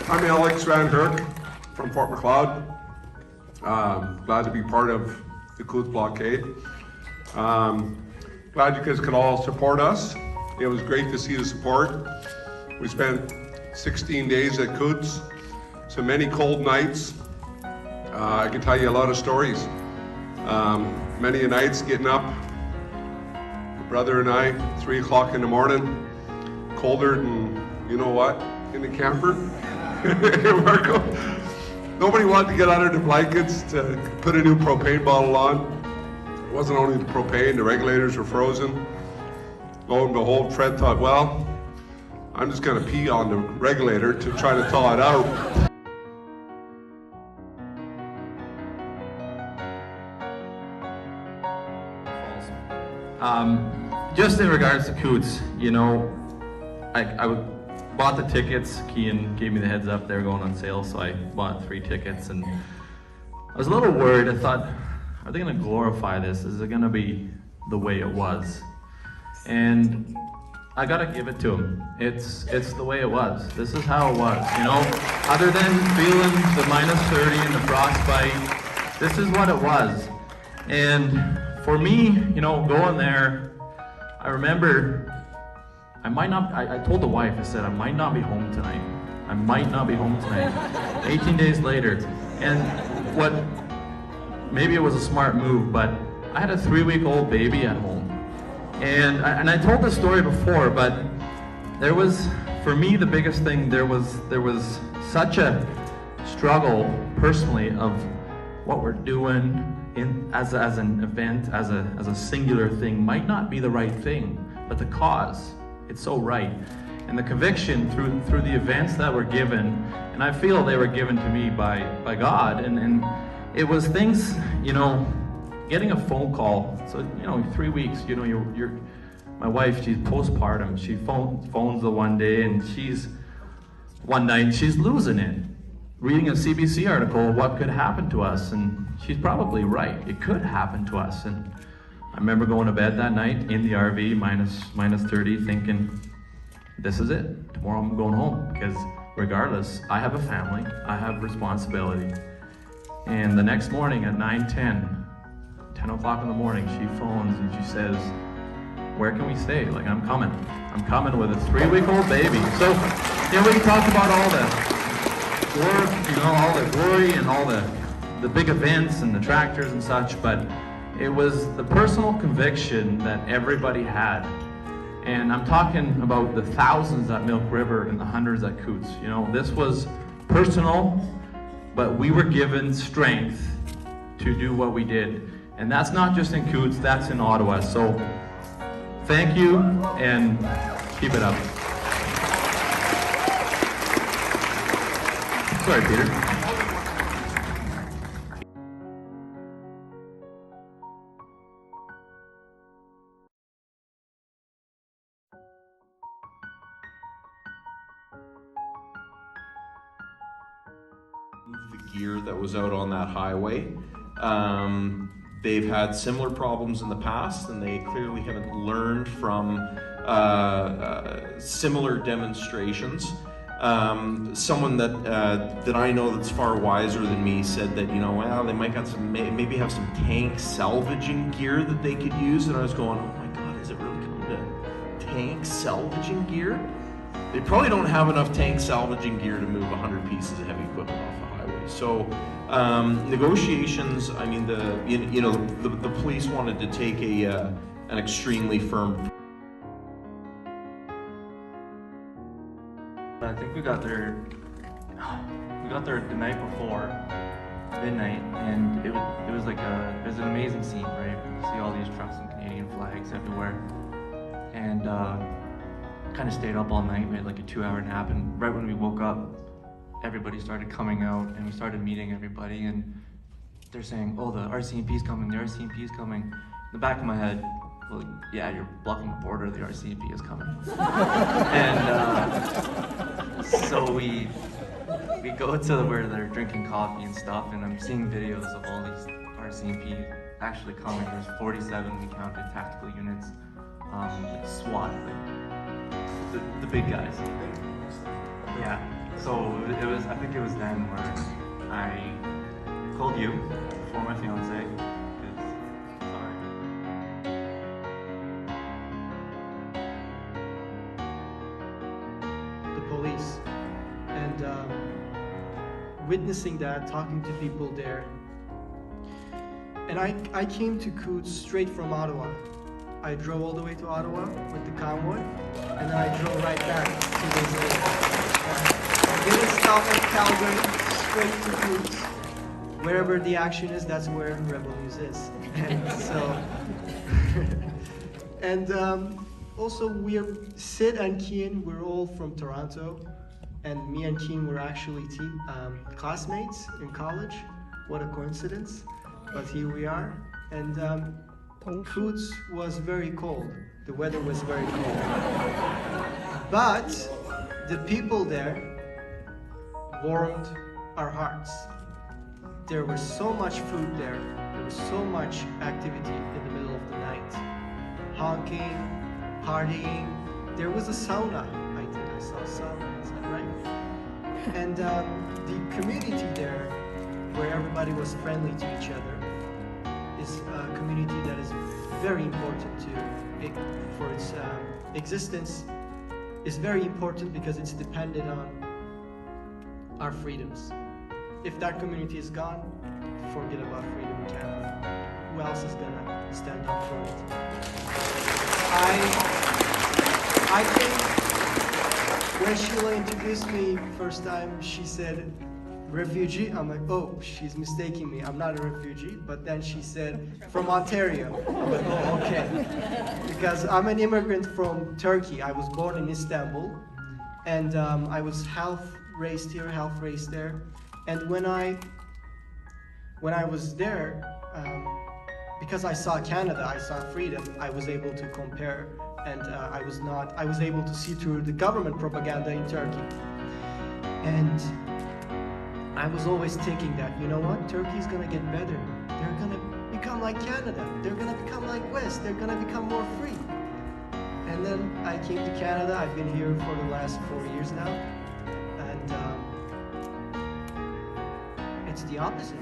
I'm Alex Van Herk from Fort Macleod. Glad to be part of the Coutts blockade. Glad you guys could all support us. It was great to see the support. We spent 16 days at Coutts, so many cold nights. I can tell you a lot of stories. Many nights getting up, my brother and I, 3 o'clock in the morning, colder than, you know what, in the camper. Nobody wanted to get under the blankets to put a new propane bottle on. It wasn't only the propane, the regulators were frozen. Lo and behold, Fred thought, well, I'm just gonna pee on the regulator to try to thaw it out. Just in regards to Coutts, you know, I bought the tickets. Kian gave me the heads up they were going on sale, so I bought 3 tickets, and I was a little worried. I thought, are they going to glorify this? Is it going to be the way it was? And I got to give it to them. It's the way it was. This is how it was, you know? Other than feeling the -30 and the frostbite, this is what it was. And for me, you know, going there, I remember I told the wife, I said, I might not be home tonight. I might not be home tonight. 18 days later. And maybe it was a smart move, but I had a 3-week-old baby at home. And I told this story before, but there was, for me, the biggest thing, there was such a struggle personally of what we're doing as an event, as a singular thing, might not be the right thing, but the cause, it's so right. And the conviction through the events that were given, and I feel they were given to me by God, and it was things, you know, getting a phone call. So, you know, 3 weeks, you know, my wife, she's postpartum. She phones the one day, and one night she's losing it. Reading a CBC article, what could happen to us, and she's probably right. It could happen to us. And I remember going to bed that night in the RV, minus 30, thinking, this is it. Tomorrow I'm going home, because regardless, I have a family, I have responsibility. And the next morning at 10 o'clock in the morning, she phones and she says, where can we stay? Like, I'm coming with a 3-week-old baby. So, you know, we can talk about all the work, you know, all the glory and all the big events and the tractors and such, but it was the personal conviction that everybody had. And I'm talking about the thousands at Milk River and the hundreds at Coutts. You know, this was personal, but we were given strength to do what we did. And that's not just in Coutts, that's in Ottawa. So thank you, and keep it up. Sorry, Peter. The gear that was out on that highway. They've had similar problems in the past, and they clearly haven't learned from similar demonstrations. Someone that I know that's far wiser than me said that, you know, well, they might got maybe have some tank salvaging gear that they could use, and I was going, oh my God, is it really coming to tank salvaging gear? They probably don't have enough tank salvaging gear to move 100 pieces of heavy equipment off the highway. So negotiations, I mean, the police wanted to take an extremely firm. I think we got there the night before midnight, and it was an amazing scene, right? You see all these trucks and Canadian flags everywhere, and kind of stayed up all night. We had like a 2-hour nap, and right when we woke up, everybody started coming out, and we started meeting everybody, and they're saying, oh, the RCMP's coming, the RCMP's coming. In the back of my head, well, yeah, you're blocking the border, the RCMP is coming. And so we go to where they're drinking coffee and stuff, and I'm seeing videos of all these RCMP actually coming. There's 47, we counted, tactical units, SWAT, the big guys. Yeah. So I think it was then where I called you before my fiance. Police, and witnessing that, talking to people there. And I came to Coutts straight from Ottawa. I drove all the way to Ottawa with the convoy, and then I drove right back to this day. Didn't stop at Calgary, straight to Coutts. Wherever the action is, that's where Rebel News is. And so, and also, Sid and Kian, we're all from Toronto, and me and Kian were actually classmates in college. What a coincidence, but here we are. And Coutts was very cold. The weather was very cold. But the people there warmed our hearts. There was so much food there. There was so much activity in the middle of the night. Honking, partying. There was a sauna. I saw a sauna, is that right? And the community there, where everybody was friendly to each other, is a community that is very important for its existence. Is very important because it's dependent on our freedoms. If that community is gone, forget about freedom in Canada. Who else is gonna stand up for it? I think when Sheila introduced me first time, she said, refugee? I'm like, oh, she's mistaking me. I'm not a refugee. But then she said, from Ontario. I'm like, oh, okay. Because I'm an immigrant from Turkey. I was born in Istanbul. And I was half raised here, half raised there. And when I was there, because I saw Canada, I saw freedom, I was able to compare, and I was able to see through the government propaganda in Turkey. And I was always thinking that, you know what, Turkey's gonna get better. They're gonna become like Canada. They're gonna become like West. They're gonna become more free. And then I came to Canada. I've been here for the last 4 years now. And it's the opposite.